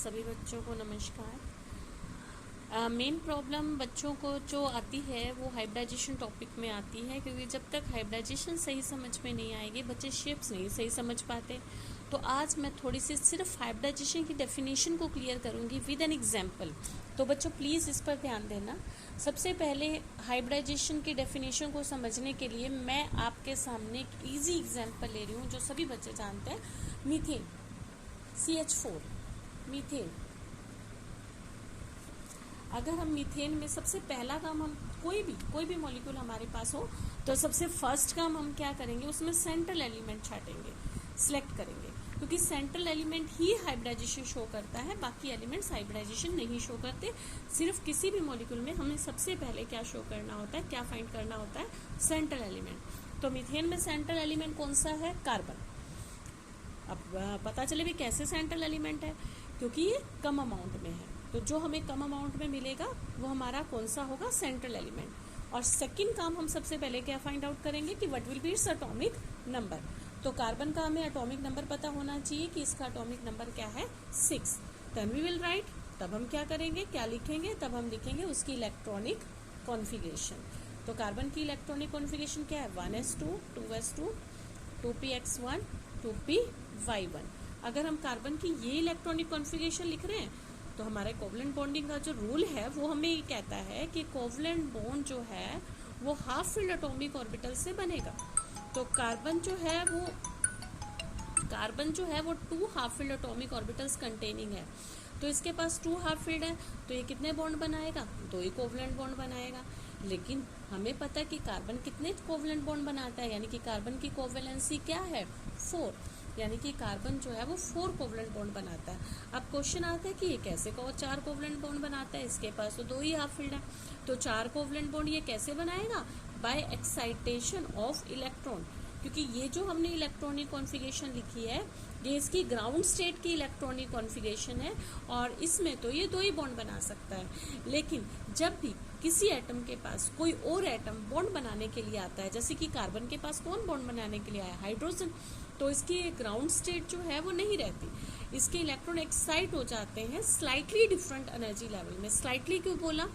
सभी बच्चों को नमस्कार। मेन प्रॉब्लम बच्चों को जो आती है वो हाइब्रिडाइजेशन टॉपिक में आती है, क्योंकि जब तक हाइब्रिडाइजेशन सही समझ में नहीं आएगी बच्चे शेप्स नहीं सही समझ पाते। तो आज मैं थोड़ी सी सिर्फ हाइब्रिडाइजेशन की डेफिनेशन को क्लियर करूंगी विद एन एग्जांपल। तो बच्चों प्लीज़ इस पर ध्यान देना। सबसे पहले हाइब्रिडाइजेशन की डेफिनेशन को समझने के लिए मैं आपके सामने एक ईजी एग्जाम्पल ले रही हूँ जो सभी बच्चे जानते हैं। Methane, CH4 methane. अगर हम मीथेन में सबसे पहला काम, हम कोई भी मॉलिक्यूल हमारे पास हो तो सबसे फर्स्ट काम हम क्या करेंगे, उसमें सेंट्रल एलिमेंट छाटेंगे, सिलेक्ट करेंगे, क्योंकि सेंट्रल एलिमेंट ही हाइब्रिडाइजेशन शो करता है, बाकी एलिमेंट्स हाइब्रिडाइजेशन नहीं शो करते। सिर्फ किसी भी मॉलिक्यूल में हमें सबसे पहले क्या शो करना होता है, क्या फाइंड करना होता है, सेंट्रल एलिमेंट। तो मीथेन में सेंट्रल एलिमेंट कौन सा है, कार्बन। अब पता चले भी कैसे सेंट्रल एलिमेंट है, क्योंकि ये कम अमाउंट में है, तो जो हमें कम अमाउंट में मिलेगा वो हमारा कौन सा होगा, सेंट्रल एलिमेंट। और सेकंड काम हम सबसे पहले क्या फाइंड आउट करेंगे कि what will B its atomic number. तो कार्बन का हमें एटॉमिक नंबर पता होना चाहिए कि इसका एटॉमिक नंबर क्या है, 6। देन वी विल राइट, तब हम क्या करेंगे, क्या लिखेंगे, तब हम लिखेंगे उसकी इलेक्ट्रॉनिक कॉन्फ़िगरेशन। तो कार्बन की इलेक्ट्रॉनिक कॉन्फ़िगरेशन क्या है, 1s2 2s2 2px1 2py1। अगर हम कार्बन की ये इलेक्ट्रॉनिक कॉन्फ़िगरेशन लिख रहे हैं तो हमारे कोवलेंट बॉन्डिंग का जो रूल है वो हमें ये कहता है कि कोवलेंट बॉन्ड जो है वो हाफ फील्ड एटॉमिक ऑर्बिटल से बनेगा। तो कार्बन जो है वो 2 half field atomic orbitals containing है। तो इसके पास 2 हाफ फील्ड है, तो ये कितने बॉन्ड बनाएगा, 2 ही कोवलेंट बॉन्ड बनाएगा। लेकिन हमें पता है कि कार्बन कितने कोवलेंट बॉन्ड बनाता है, यानी कि कार्बन की कोवलेंसी क्या है, 4, यानी कि कार्बन जो है वो 4 कोवलेंट बॉन्ड बनाता है। अब क्वेश्चन आता है कि ये कैसे 4 कोवलेंट बॉन्ड बनाता है, इसके पास तो 2 ही हाफ फील्ड है। तो 4 कोवलेंट बॉन्ड ये कैसे बनाएगा, बाय एक्साइटेशन ऑफ इलेक्ट्रॉन, क्योंकि ये जो हमने इलेक्ट्रॉनिक कॉन्फ़िगरेशन लिखी है ये इसकी ग्राउंड स्टेट की इलेक्ट्रॉनिक कॉन्फ़िगरेशन है, और इसमें तो ये 2 ही बॉन्ड बना सकता है। लेकिन जब भी किसी एटम के पास कोई और एटम बॉन्ड बनाने के लिए आता है, जैसे कि कार्बन के पास कौन बॉन्ड बनाने के लिए आया, हाइड्रोजन, तो इसकी ग्राउंड स्टेट जो है वो नहीं रहती, इसके इलेक्ट्रॉन एक्साइट हो जाते हैं स्लाइटली डिफरेंट एनर्जी लेवल में। स्लाइटली क्यों बोला,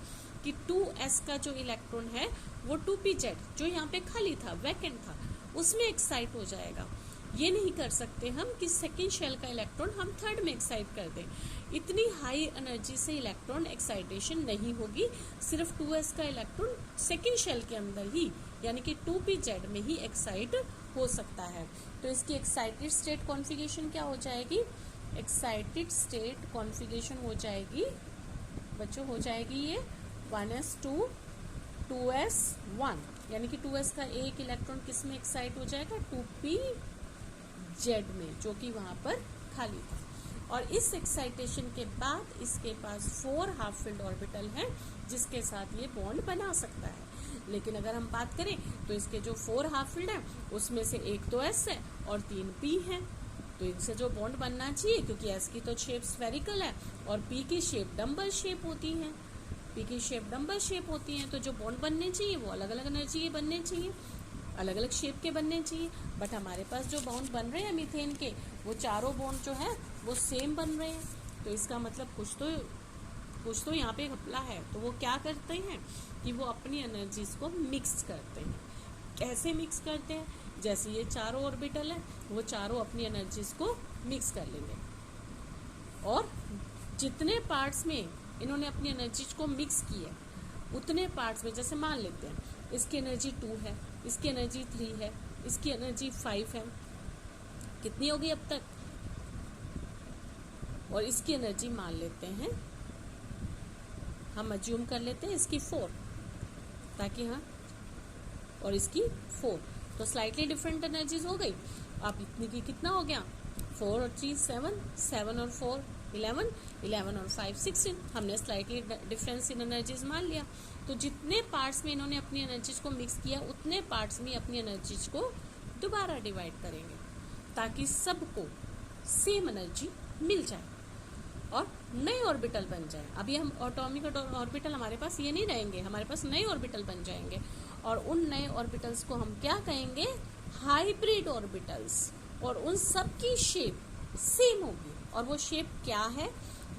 कि 2s का जो इलेक्ट्रॉन है वो 2pz जो यहाँ पे खाली था, वैकेंट था, उसमें एक्साइट हो जाएगा। ये नहीं कर सकते हम कि सेकेंड शेल का इलेक्ट्रॉन हम थर्ड में एक्साइट कर दें, इतनी हाई एनर्जी से इलेक्ट्रॉन एक्साइटेशन नहीं होगी। सिर्फ 2s का इलेक्ट्रॉन सेकेंड शेल के अंदर ही, यानी कि 2pz में ही एक्साइट हो सकता है। तो इसकी एक्साइटेड स्टेट कॉन्फ़िगरेशन क्या हो जाएगी, एक्साइटेड स्टेट कॉन्फ़िगरेशन हो जाएगी बच्चों, हो जाएगी ये 1s2 2s1, यानी कि 2s का एक इलेक्ट्रॉन किस में एक्साइट हो जाएगा, 2pz में, जो कि वहां पर खाली था। और इस एक्साइटेशन के बाद इसके पास 4 हाफ फील्ड ऑर्बिटल हैं जिसके साथ ये बॉन्ड बना सकता है। लेकिन अगर हम बात करें तो इसके जो 4 हाफ फील्ड है उसमें से एक तो s है और 3 p है, तो इनसे जो बॉन्ड बनना चाहिए, क्योंकि s की तो शेप स्फेरिकल है और p की शेप डम्बल शेप होती है, p की शेप डम्बल शेप होती है, तो जो बॉन्ड बनने चाहिए वो अलग अलग एनर्जी के बनने चाहिए, अलग अलग शेप के बनने चाहिए। बट हमारे पास जो बॉन्ड बन रहे हैं मीथेन के, वो चारों बॉन्ड जो है वो सेम बन रहे हैं। तो इसका मतलब कुछ तो यहाँ पे घपला है। तो वो क्या करते हैं कि वो अपनी एनर्जीज को मिक्स करते हैं। कैसे मिक्स करते हैं, जैसे ये चारों ऑर्बिटल है वो चारों अपनी एनर्जीज को मिक्स कर लेंगे, और जितने पार्ट्स में इन्होंने अपनी एनर्जीज को मिक्स की है उतने पार्ट्स में, जैसे मान लेते हैं इसकी एनर्जी 2 है, इसकी एनर्जी 3 है, इसकी एनर्जी 5 है, कितनी होगी अब तक, और इसकी एनर्जी मान लेते हैं, हम अज्यूम कर लेते हैं इसकी 4, ताकि हाँ, और इसकी 4, तो स्लाइटली डिफरेंट एनर्जीज हो गई। अब इतनी की कितना हो गया, 4 और 3 7, 7 और 4 11, 11 और 5 16, हमने स्लाइटली डिफरेंस इन एनर्जीज मान लिया। तो जितने पार्ट्स में इन्होंने अपनी एनर्जीज को मिक्स किया उतने पार्ट्स में अपनी एनर्जीज को दोबारा डिवाइड करेंगे, ताकि सबको सेम एनर्जी मिल जाए और नए ऑर्बिटल बन जाए। अभी हम एटॉमिक ऑर्बिटल हमारे पास ये नहीं रहेंगे, हमारे पास नए ऑर्बिटल बन जाएंगे, और उन नए ऑर्बिटल्स को हम क्या कहेंगे, हाइब्रिड ऑर्बिटल्स, और उन सब की शेप सेम होगी। और वो शेप क्या है,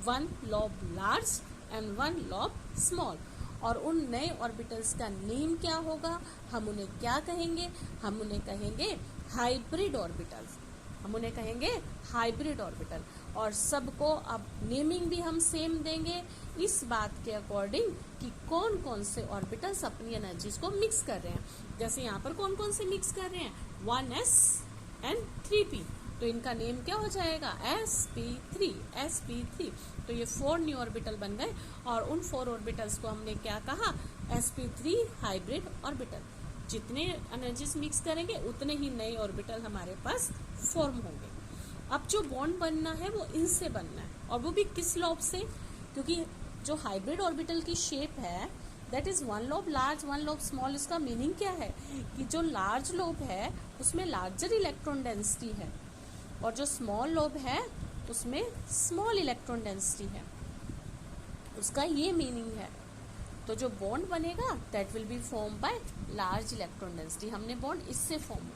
one lobe large and one lobe small. और उन नए ऑर्बिटल्स का नेम क्या होगा, हम उन्हें क्या कहेंगे, हम उन्हें कहेंगे हाइब्रिड ऑर्बिटल्स, हम उन्हें कहेंगे हाइब्रिड ऑर्बिटल। और सबको अब नेमिंग भी हम सेम देंगे इस बात के अकॉर्डिंग कि कौन कौन से ऑर्बिटल्स अपनी एनर्जीज को मिक्स कर रहे हैं। जैसे यहाँ पर कौन कौन से मिक्स कर रहे हैं, 1s एंड 3p, तो इनका नेम क्या हो जाएगा, sp3, sp3। तो ये 4 न्यू ऑर्बिटल बन गए और उन 4 ऑर्बिटल्स को हमने क्या कहा, sp3 हाइब्रिड ऑर्बिटल। जितने एनर्जीज मिक्स करेंगे उतने ही नए ऑर्बिटल हमारे पास फॉर्म होंगे। अब जो बॉन्ड बनना है वो इनसे बनना है, और वो भी किस लॉब से, क्योंकि जो हाइब्रिड ऑर्बिटल की शेप है that is one lobe large one lobe small. इसका मीनिंग क्या है कि जो लार्ज लॉब है उसमें लार्जर इलेक्ट्रॉन डेंसिटी है, और जो स्मॉल लॉब है उसमें स्मॉल इलेक्ट्रॉन डेंसिटी है, उसका ये मीनिंग है। तो जो बॉन्ड बनेगा that will be form by large electron density, हमने बॉन्ड इससे फॉर्म हुआ।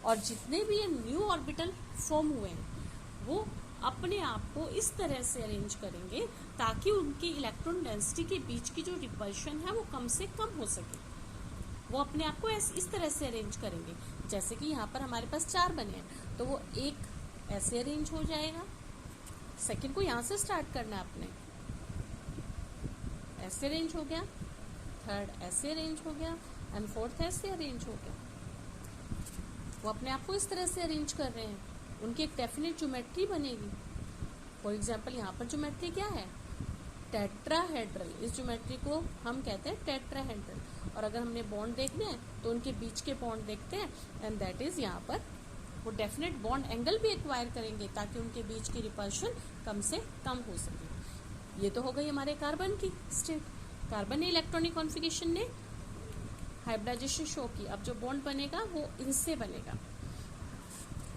और जितने भी ये न्यू ऑर्बिटल फॉर्म हुए हैं वो अपने आप को इस तरह से अरेंज करेंगे ताकि उनकी इलेक्ट्रॉन डेंसिटी के बीच की जो रिपल्शन है वो कम से कम हो सके। वो अपने आप को इस तरह से अरेंज करेंगे, जैसे कि यहाँ पर हमारे पास 4 बने हैं तो वो एक ऐसे अरेंज हो जाएगा, सेकंड को यहाँ से स्टार्ट करना है आपने, ऐसे अरेंज हो गया, थर्ड ऐसे अरेंज हो गया एंड फोर्थ ऐसे अरेंज हो गया। वो अपने आप को इस तरह से अरेंज कर रहे हैं, उनकी एक डेफिनेट ज्योमेट्री बनेगी। फॉर एग्जाम्पल यहाँ पर ज्योमेट्री क्या है, टेट्राहेड्रल, इस ज्योमेट्री को हम कहते हैं टेट्राहेड्रल। और अगर हमने बॉन्ड देखने हैं तो उनके बीच के बॉन्ड देखते हैं एंड दैट इज यहाँ पर वो डेफिनेट बॉन्ड एंगल भी एक्वायर करेंगे ताकि उनके बीच की रिपल्शन कम से कम हो सके। ये तो हो गई हमारे कार्बन की स्टेट, कार्बन ने इलेक्ट्रॉनिक कॉन्फिगरेशन ने हाइब्रिडाइजेशन शो की। अब जो बॉन्ड बनेगा वो इनसे बनेगा,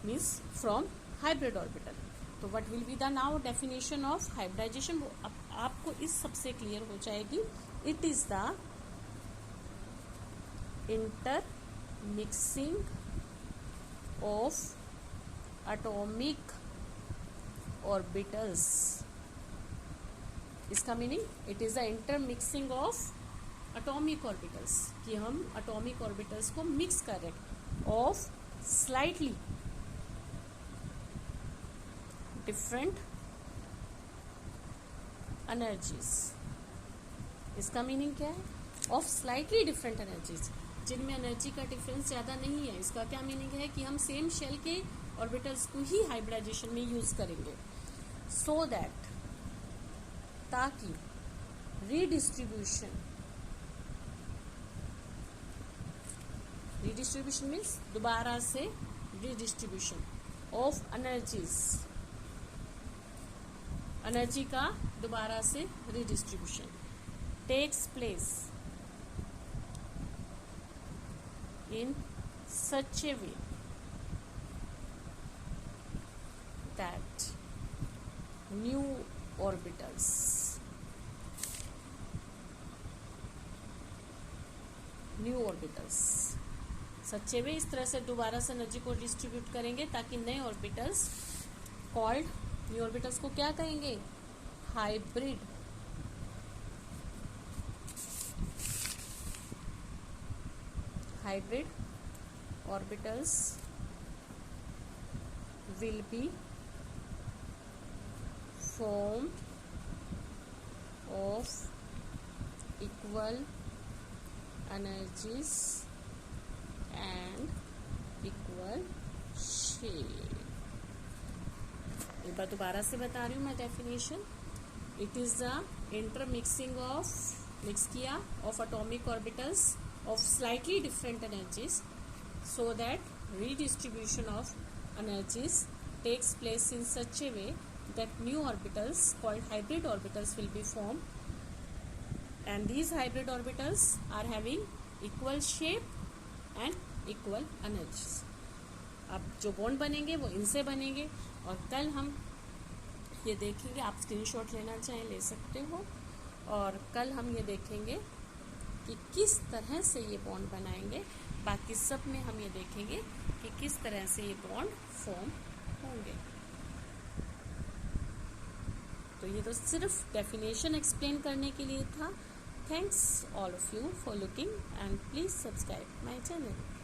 मीन्स फ्रॉम हाइब्रिड ऑर्बिटल। तो what will be the now definition of hybridization, वो आपको इस सबसे क्लियर हो जाएगी। It is the intermixing of atomic orbitals. इसका meaning it is the intermixing of atomic orbitals, कि हम एटॉमिक ऑर्बिटल्स को मिक्स कर रहे हैं ऑफ स्लाइटली डिफरेंट एनर्जीज। इसका मीनिंग क्या है, ऑफ स्लाइटली डिफरेंट एनर्जीज, जिनमें एनर्जी का डिफरेंस ज़्यादा नहीं है। इसका क्या मीनिंग है कि हम सेम शेल के ऑर्बिटल्स को ही हाइब्रिडाइजेशन में यूज करेंगे, सो दैट ताकि रीडिस्ट्रीब्यूशन मीन्स दोबारा से रीडिस्ट्रीब्यूशन ऑफ एनर्जीज, एनर्जी का दोबारा से redistribution takes place in such a way that new orbitals such a way, इस तरह से दोबारा से एनर्जी को डिस्ट्रीब्यूट करेंगे ताकि नए ऑर्बिटल्स कॉल्ड, न्यू ऑर्बिटल्स को क्या कहेंगे, hybrid orbitals will be formed of equal energies and equal shape। एक बार दोबारा से बता रही हूँ मैं definition. It is the intermixing of, mix किया, of atomic orbitals of slightly different energies so that redistribution of energies takes place in such a way that new orbitals called hybrid orbitals will be formed, and these hybrid orbitals are having equal shape and equal energies। अब जो bond बनेंगे वो इनसे बनेंगे, और कल हम ये देखेंगे, आप स्क्रीनशॉट लेना चाहें ले सकते हो, और कल हम ये देखेंगे कि किस तरह से ये बॉन्ड बनाएंगे। बाकी सब में हम ये देखेंगे कि किस तरह से ये बॉन्ड फॉर्म होंगे। तो तो ये तो सिर्फ डेफिनेशन एक्सप्लेन करने के लिए था। Thanks all of you for looking and please subscribe my channel.